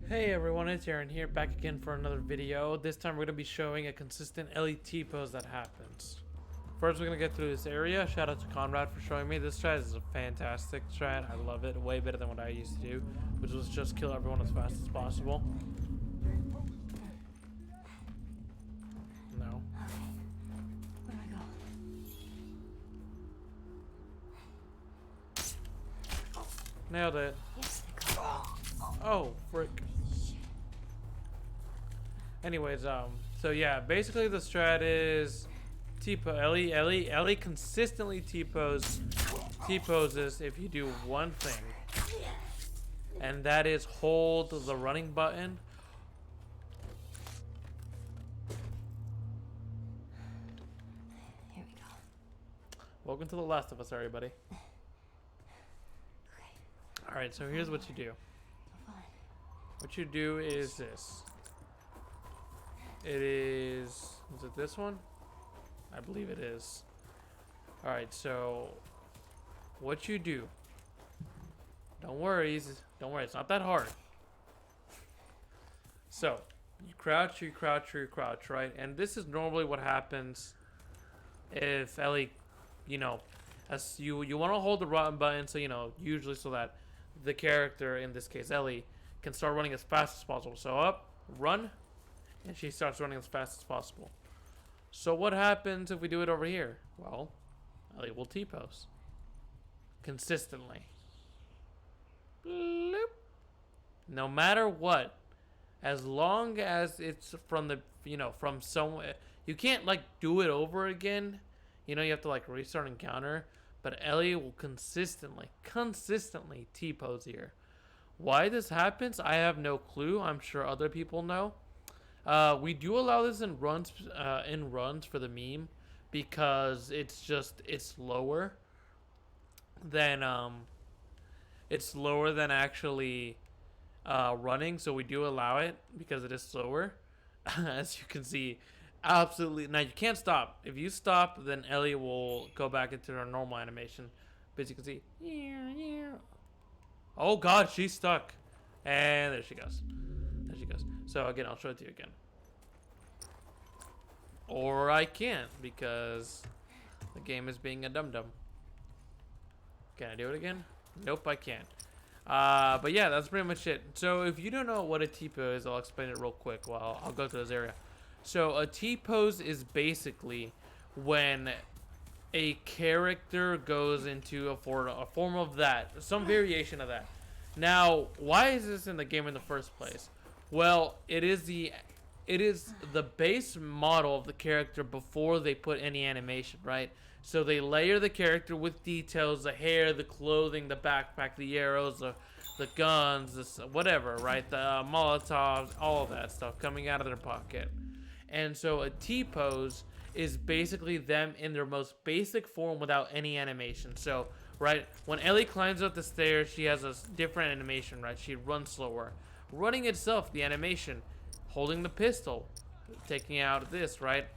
Hey everyone, it's Aaron here, back again for another video. This time we're going to be showing a consistent Ellie T-Pose that happens. First we're going to get through this area. Shout out to Conrad for showing me. This strat is a fantastic strat. I love it. Way better than what I used to do, which was just kill everyone as fast as possible. No. Where do I go? Nailed it. Yes. Oh, frick. Anyways, so yeah, basically the strat is Ellie consistently T-poses if you do one thing, and that is hold the running button. Here we go. Welcome to The Last of Us, everybody. Okay. Alright, so here's what you do. Fine. What you do is this. Is it this one? I believe it is. Alright, so what you do. Don't worry, it's not that hard. So, you crouch, right? And this is normally what happens if Ellie, as you want to hold the button, so usually so that the character, in this case Ellie, can start running as fast as possible. So up, run, and she starts running as fast as possible. So what happens if we do it over here? Well, Ellie will T-pose consistently. Bloop. No matter what, as long as it's from the, from somewhere, you can't like do it over again. You have to like restart encounter, but Ellie will consistently T-pose here. Why this happens, I have no clue. I'm sure other people know. We do allow this in runs for the meme because it's slower than actually running. So we do allow it because it is slower. As you can see, absolutely. Now you can't stop. If you stop, then Ellie will go back into her normal animation. But as you can see, oh god, she's stuck, and there she goes. So again, I'll show it to you again. Or I can't because the game is being a dum-dum. Can I do it again? Nope, I can't. But yeah, that's pretty much it. So if you don't know what a T-pose is, I'll explain it real quick. Well, I'll go to this area. So a T-pose is basically when a character goes into a form of that, some variation of that. Now, why is this in the game in the first place? Well, it is the base model of the character before they put any animation, right? So they layer the character with details, the hair, the clothing, the backpack, the arrows, the guns, whatever, right? The Molotovs, all of that stuff coming out of their pocket. And so a T-pose is basically them in their most basic form without any animation. So, right, when Ellie climbs up the stairs, she has a different animation, right? She runs slower. Running itself, the animation, holding the pistol, taking out this, right?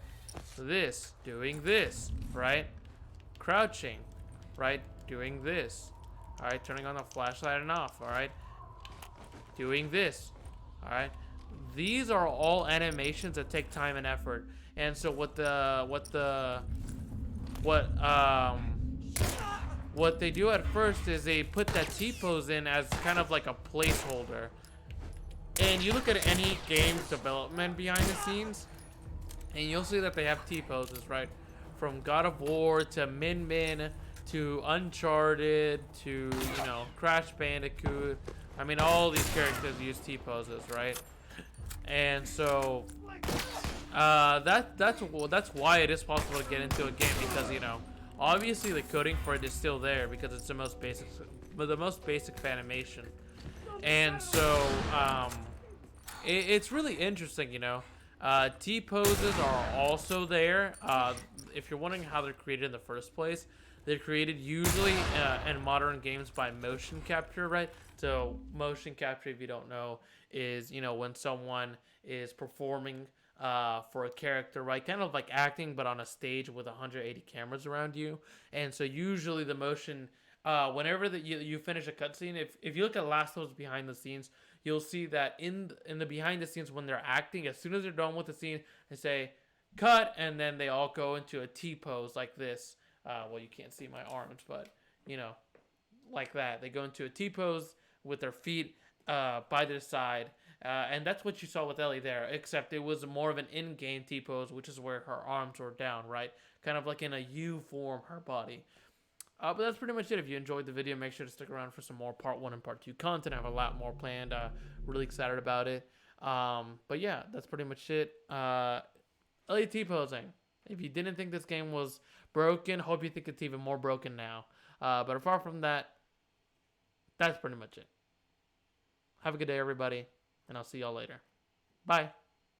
This, doing this, right? Crouching, right? Doing this, all right? Turning on the flashlight and off, all right? Doing this, all right? These are all animations that take time and effort. And so what they do at first is they put that T-pose in as kind of like a placeholder. And you look at any game's development behind the scenes, and you'll see that they have T-poses, right? From God of War to Min Min to Uncharted to, Crash Bandicoot. I mean, all these characters use T-poses, right? And so that's why it is possible to get into a game, because obviously the coding for it is still there because it's the most basic animation. And so it's really interesting, T-poses are also there. If you're wondering how they're created in the first place, they're created usually in modern games by motion capture, right? So motion capture, if you don't know, is when someone is performing for a character, right? Kind of like acting, but on a stage with 180 cameras around you. And so usually the motion whenever you finish a cutscene, if you look at last those behind the scenes, you'll see that in the behind the scenes when they're acting, as soon as they're done with the scene, they say cut, and then they all go into a T-pose like this. Well, you can't see my arms, but you know, like that. They go into a T-pose with their feet by their side. And that's what you saw with Ellie there, except it was more of an in-game T-pose, which is where her arms were down, right? Kind of like in a U form, her body. But that's pretty much it. If you enjoyed the video, make sure to stick around for some more part 1 and part 2 content. I have a lot more planned. Really excited about it. But yeah, that's pretty much it. Ellie T-posing. If you didn't think this game was broken, hope you think it's even more broken now. But apart from that, that's pretty much it. Have a good day, everybody, and I'll see y'all later. Bye.